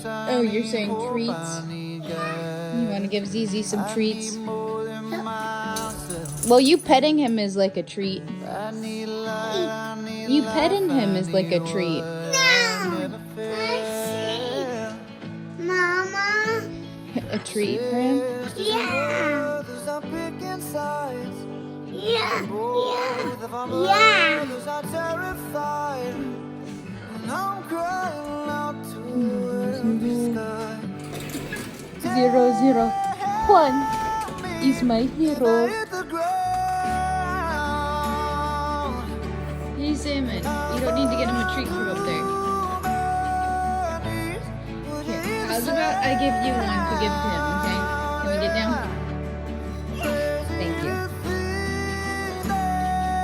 Oh, you're saying treats? You want to give Zizi some treats? Well, you petting him is like a treat. You petting him is like a treat. Mama. A treat for him? Yeah. Yeah. Yeah. Zero, zero, one is my hero. Hey, Salmon, you don't need to get him a treat from up there. Here, how's about I give you one to give to him?